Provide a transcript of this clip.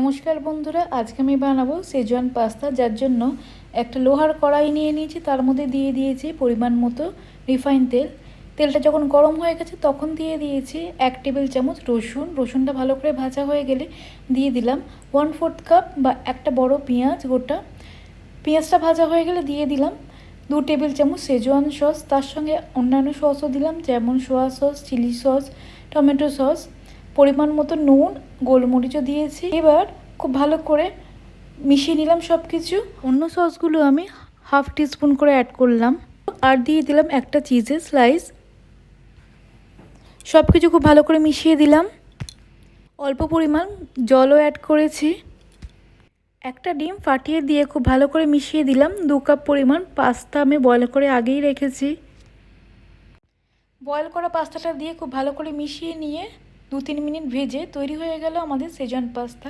নমস্কার বন্ধুরা, আজকে আমি বানাবো সেজওয়ান পাস্তা। যার জন্য একটা লোহার কড়াই নিয়ে নিয়েছি, তার মধ্যে দিয়ে দিয়েছি পরিমাণ মতো রিফাইন তেল। তেলটা যখন গরম হয়ে গেছে তখন দিয়ে দিয়েছি 1 টেবিল চামচ রসুন। রসুনটা ভালো করে ভাজা হয়ে গেলে দিয়ে দিলাম 1/4 কাপ বা একটা বড় পেঁয়াজ গোটা। পেঁয়াজটা ভাজা হয়ে গেলে দিয়ে দিলাম 2 টেবিল চামচ সেজওয়ান সস। তার সঙ্গে অন্যান্য সসও দিলাম, যেমন soy sauce, chilli sauce, tomato sauce, পরিমাণ মতো নুন, গোলমরিচও দিয়েছি। এবার খুব ভালো করে মিশিয়ে নিলাম সব কিছু। অন্য সসগুলো আমি হাফ টিস্পুন করে অ্যাড করলাম, আর দিয়ে দিলাম একটা চিজের স্লাইস। সব কিছু খুব ভালো করে মিশিয়ে দিলাম। অল্প পরিমাণ জলও অ্যাড করেছি। একটা ডিম ফাটিয়ে দিয়ে খুব ভালো করে মিশিয়ে দিলাম। 2 কাপ পরিমাণ পাস্তা আমি বয়েল করে আগেই রেখেছি। বয়েল করা পাস্তাটা দিয়ে খুব ভালো করে মিশিয়ে নিয়ে 2-3 মিনিট ভেজে তৈরি হয়ে গেল আমাদের সেজওয়ান পাস্তা।